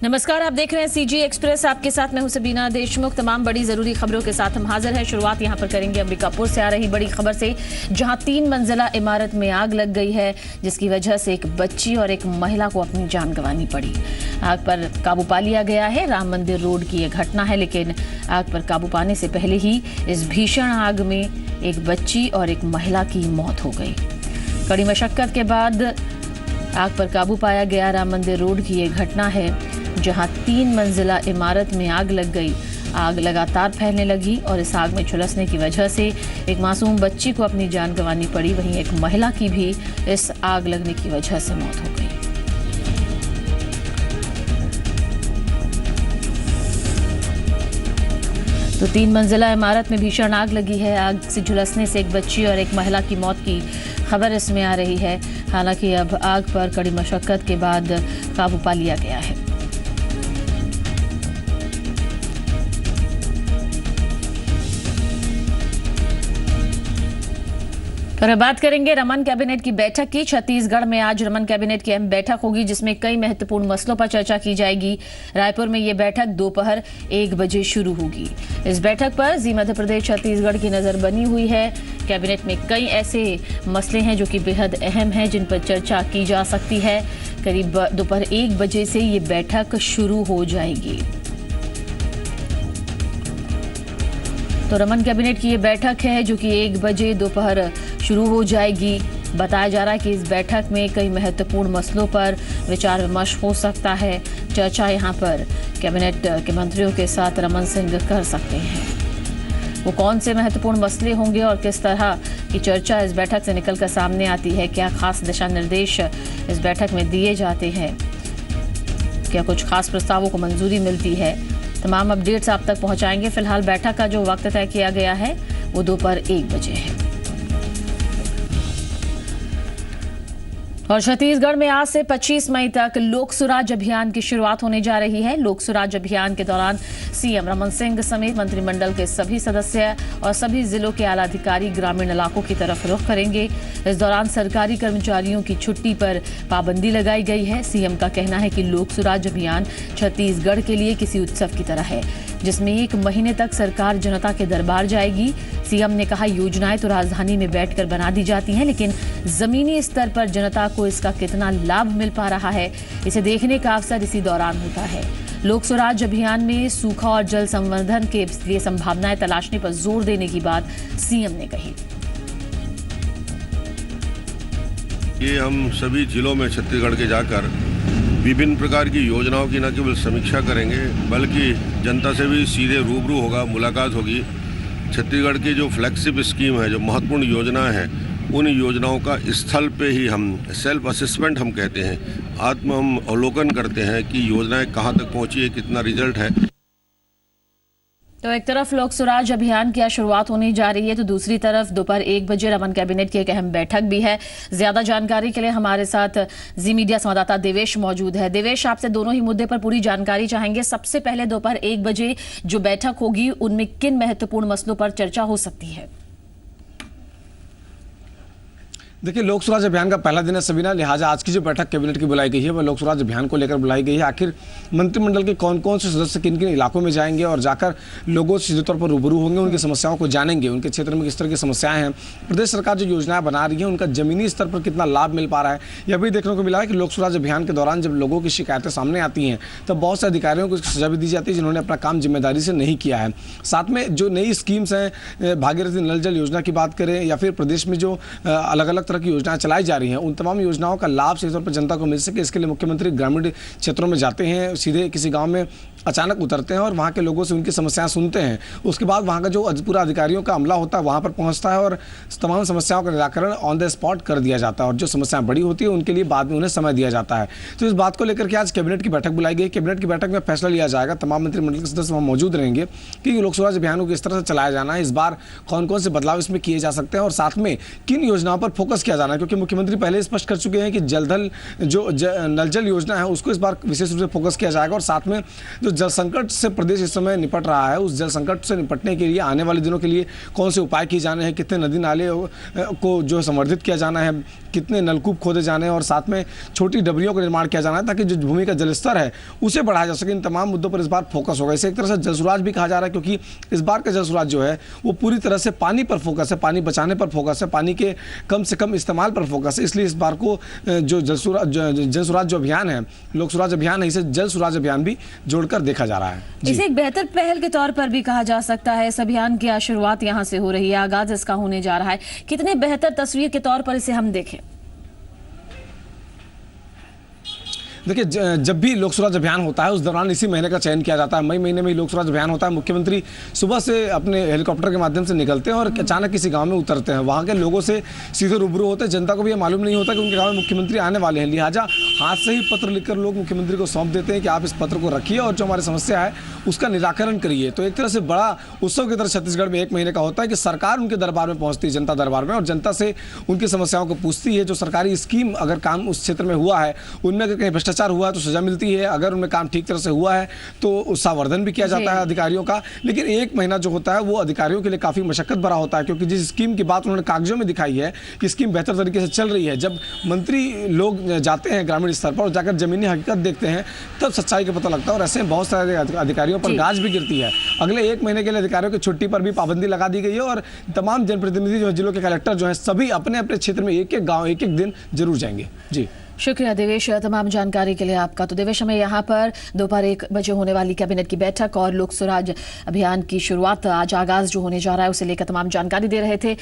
नमस्कार, आप देख रहे हैं सीजी एक्सप्रेस। आपके साथ मैं हूं सबीना देशमुख। तमाम बड़ी जरूरी खबरों के साथ हम हाजिर हैं। शुरुआत यहां पर करेंगे अंबिकापुर से आ रही बड़ी खबर से, जहां 3 मंजिला इमारत में आग लग गई है, जिसकी वजह से एक बच्ची और एक महिला को अपनी जान गंवानी पड़ी। आग पर काबू पा लिया गया है। राम मंदिर रोड की यह घटना है, लेकिन आग पर काबू पाने से पहले ही इस भीषण आग में एक बच्ची और एक महिला की मौत हो गई। कड़ी मशक्कत के बाद आग पर काबू पाया गया। राम मंदिर रोड की ये घटना है, जहां 3 मंजिला इमारत में आग लग गई। आग लगातार फैलने लगी और इस आग में झुलसने की वजह से एक मासूम बच्ची को अपनी जान गंवानी पड़ी। वहीं एक महिला की भी इस आग लगने की वजह से मौत हो गई। तो 3 मंजिला इमारत में भीषण आग लगी है। आग से झुलसने से एक बच्ची और एक महिला की मौत की खबर इसमें आ रही है। हालांकि अब आग पर कड़ी मशक्कत के बाद काबू पा लिया गया है। और बात करेंगे रमन कैबिनेट की बैठक की। छत्तीसगढ़ में आज रमन कैबिनेट की अहम बैठक होगी, जिसमें कई महत्वपूर्ण मसलों पर चर्चा की जाएगी। रायपुर में ये बैठक दोपहर 1 बजे शुरू होगी। इस बैठक पर जी मध्य प्रदेश छत्तीसगढ़ की नजर बनी हुई है। कैबिनेट में कई ऐसे मसले हैं जो कि बेहद अहम हैं, जिन पर चर्चा की जा सकती है। करीब दोपहर 1 बजे से ये बैठक शुरू हो जाएगी। तो रमन कैबिनेट की ये बैठक है जो कि 1 बजे दोपहर शुरू हो जाएगी। बताया जा रहा है कि इस बैठक में कई महत्वपूर्ण मसलों पर विचार विमर्श हो सकता है। चर्चा यहां पर कैबिनेट के मंत्रियों के साथ रमन सिंह कर सकते हैं। वो कौन से महत्वपूर्ण मसले होंगे और किस तरह की चर्चा इस बैठक से निकलकर सामने आती है, क्या खास दिशा निर्देश इस बैठक में दिए जाते हैं, क्या कुछ खास प्रस्तावों को मंजूरी मिलती है, तमाम अपडेट्स आप तक पहुंचाएंगे। फिलहाल बैठक का जो वक्त तय किया गया है वो दोपहर 1 बजे है। और छत्तीसगढ़ में आज से 25 मई तक लोक सुराज अभियान की शुरुआत होने जा रही है। लोक सुराज अभियान के दौरान सीएम रमन सिंह समेत मंत्रिमंडल के सभी सदस्य और सभी जिलों के आला अधिकारी ग्रामीण इलाकों की तरफ रुख करेंगे। इस दौरान सरकारी कर्मचारियों की छुट्टी पर पाबंदी लगाई गई है। सीएम का कहना है कि लोक सुराज अभियान छत्तीसगढ़ के लिए किसी उत्सव की तरह है, जिसमें 1 महीने तक सरकार जनता के दरबार जाएगी। सीएम ने कहा, योजनाएं तो राजधानी में बैठकर बना दी जाती हैं, लेकिन जमीनी स्तर पर जनता को इसका कितना लाभ मिल पा रहा है, इसे देखने का अवसर इसी दौरान होता है। लोक सुराज अभियान में सूखा और जल संवर्धन के लिए संभावनाएं तलाशने पर जोर देने की बात सीएम ने कही। ये हम सभी जिलों में छत्तीसगढ़ के जाकर विभिन्न प्रकार की योजनाओं की न केवल समीक्षा करेंगे, बल्कि जनता से भी सीधे रूबरू होगा, मुलाकात होगी। छत्तीसगढ़ की जो फ्लैगशिप स्कीम है, जो महत्वपूर्ण योजना है, उन योजनाओं का स्थल पे ही हम सेल्फ असेसमेंट हम कहते हैं, हम अवलोकन करते हैं कि योजनाएं कहाँ तक पहुँची है, कितना रिजल्ट है। तो एक तरफ लोक सुराज अभियान की शुरुआत होने जा रही है, तो दूसरी तरफ दोपहर 1 बजे रमन कैबिनेट की एक अहम बैठक भी है। ज्यादा जानकारी के लिए हमारे साथ जी मीडिया संवाददाता देवेश मौजूद है। देवेश, आपसे दोनों ही मुद्दे पर पूरी जानकारी चाहेंगे। सबसे पहले दोपहर 1 बजे जो बैठक होगी, उनमें किन महत्वपूर्ण मसलों पर चर्चा हो सकती है? देखिए, लोक सुराज अभियान का पहला दिन है सबीना, लिहाजा आज की जो बैठक कैबिनेट की बुलाई गई है वह लोक सुराज अभियान को लेकर बुलाई गई है। आखिर मंत्रिमंडल के कौन कौन से सदस्य किन किन इलाकों में जाएंगे और जाकर लोगों से सीधे तौर पर रूबरू होंगे, उनकी समस्याओं को जानेंगे, उनके क्षेत्र में किस तरह की समस्याएं हैं, प्रदेश सरकार जो योजनाएं बना रही है उनका जमीनी स्तर पर कितना लाभ मिल पा रहा है। यह भी देखने को मिला है कि लोक सुराज अभियान के दौरान जब लोगों की शिकायतें सामने आती हैं तब बहुत से अधिकारियों को सजा भी दी जाती है जिन्होंने अपना काम जिम्मेदारी से नहीं किया है। साथ में जो नई स्कीम्स हैं, भागीरथी नल जल योजना की बात करें या फिर प्रदेश में जो अलग अलग तरह की योजनाएं चलाई जा रही हैं, उन तमाम योजनाओं का लाभ सीधे तौर पर जनता को मिल सके, इसके लिए मुख्यमंत्री ग्रामीण क्षेत्रों में जाते हैं, सीधे किसी गांव में अचानक उतरते हैं और वहाँ के लोगों से उनकी समस्याएं सुनते हैं। उसके बाद वहाँ का जो पूरा अधिकारियों का अमला होता है वहाँ पर पहुँचता है और तमाम समस्याओं का निराकरण ऑन द स्पॉट कर दिया जाता है, और जो समस्याएं बड़ी होती है उनके लिए बाद में उन्हें समय दिया जाता है। तो इस बात को लेकर के आज कैबिनेट की बैठक बुलाई गई। कैबिनेट की बैठक में फैसला लिया जाएगा, तमाम मंत्रिमंडल के सदस्य वहाँ मौजूद रहेंगे कि लोक सुराज अभियान को किस तरह से चलाया जाना है, इस बार कौन कौन से बदलाव इसमें किए जा सकते हैं और साथ में किन योजनाओं पर फोकस फोकस किया जाना है, क्योंकि मुख्यमंत्री पहले स्पष्ट कर चुके हैं कि जलधल जो नल जल योजना है उसको इस बार विशेष रूप से फोकस किया जाएगा। और साथ में जो जल संकट से प्रदेश इस समय निपट रहा है, उस जल संकट से निपटने के लिए आने वाले दिनों के लिए कौन से उपाय किए जाने हैं, कितने नदी नाले को जो संवर्धित किया जाना है, कितने नलकूप खोदे जाने हैं और साथ में छोटी डबरियों का निर्माण किया जाना है ताकि जो भूमि का जलस्तर है उसे बढ़ाया जा सके। इन तमाम मुद्दों पर इस बार फोकस होगा। इसे एक तरह से जल सुराज भी कहा जा रहा है, क्योंकि इस बार का जल सुराज जो है वो पूरी तरह से पानी पर फोकस है, पानी बचाने पर फोकस है, पानी के कम से कम इस्तेमाल पर फोकस है। इसलिए इस बार को जो जल सुराज जो अभियान है, लोक सुराज अभियान है, इसे जल सुराज अभियान भी जोड़कर देखा जा रहा है। इसे एक बेहतर पहल के तौर पर भी कहा जा सकता है। इस अभियान की शुरुआत यहाँ से हो रही है, आगाज इसका होने जा रहा है। कितने बेहतर तस्वीर के तौर पर इसे हम देखें? देखिए, जब भी लोक सुराज अभियान होता है उस दौरान इसी महीने का चयन किया जाता है। मई महीने में ही लोक सुराज अभियान होता है। मुख्यमंत्री सुबह से अपने हेलीकॉप्टर के माध्यम से निकलते हैं और अचानक किसी गांव में उतरते हैं, वहां के लोगों से सीधे रूबरू होते हैं। जनता को भी ये मालूम नहीं होता कि उनके गांव में मुख्यमंत्री आने वाले हैं, लिहाजा हाथ से ही पत्र लिखकर लोग मुख्यमंत्री को सौंप देते हैं कि आप इस पत्र को रखिए और जो हमारी समस्या है उसका निराकरण करिए। तो एक तरह से बड़ा उत्सव की तरह छत्तीसगढ़ में एक महीने का होता है कि सरकार उनके दरबार में पहुंचती है, जनता दरबार में, और जनता से उनकी समस्याओं को पूछती है। जो सरकारी स्कीम अगर काम उस क्षेत्र में हुआ है, उनमें अगर कहीं भ्रष्टाचार हुआ है तो सजा मिलती है, अगर उनमें काम ठीक तरह से हुआ है तो उत्साहवर्धन भी किया जाता है अधिकारियों का। लेकिन एक महीना जो होता है वो अधिकारियों के लिए काफी मशक्कत भरा होता है, क्योंकि जिस स्कीम की बात उन्होंने कागजों में दिखाई है कि स्कीम बेहतर तरीके से चल रही है, जब मंत्री लोग जाते हैं ग्रामीण स्तर पर और जाकर जमीनी हकीकत देखते हैं तब सच्चाई का पता लगता है। और ऐसे बहुत सारे अधिकारियों पर गाज भी गिरती है। अगले एक महीने के लिए अधिकारियों की छुट्टी पर भी पाबंदी लगा दी गई है और तमाम जनप्रतिनिधि जो जिलों के कलेक्टर जो है सभी अपने अपने क्षेत्र में एक एक गाँव एक एक दिन जरूर जाएंगे। जी शुक्रिया देवेश, तमाम जानकारी के लिए आपका। तो देवेश, हमें यहाँ पर दोपहर 1 बजे होने वाली कैबिनेट की बैठक और लोक सुराज अभियान की शुरुआत, आज आगाज जो होने जा रहा है, उसे लेकर तमाम जानकारी दे रहे थे।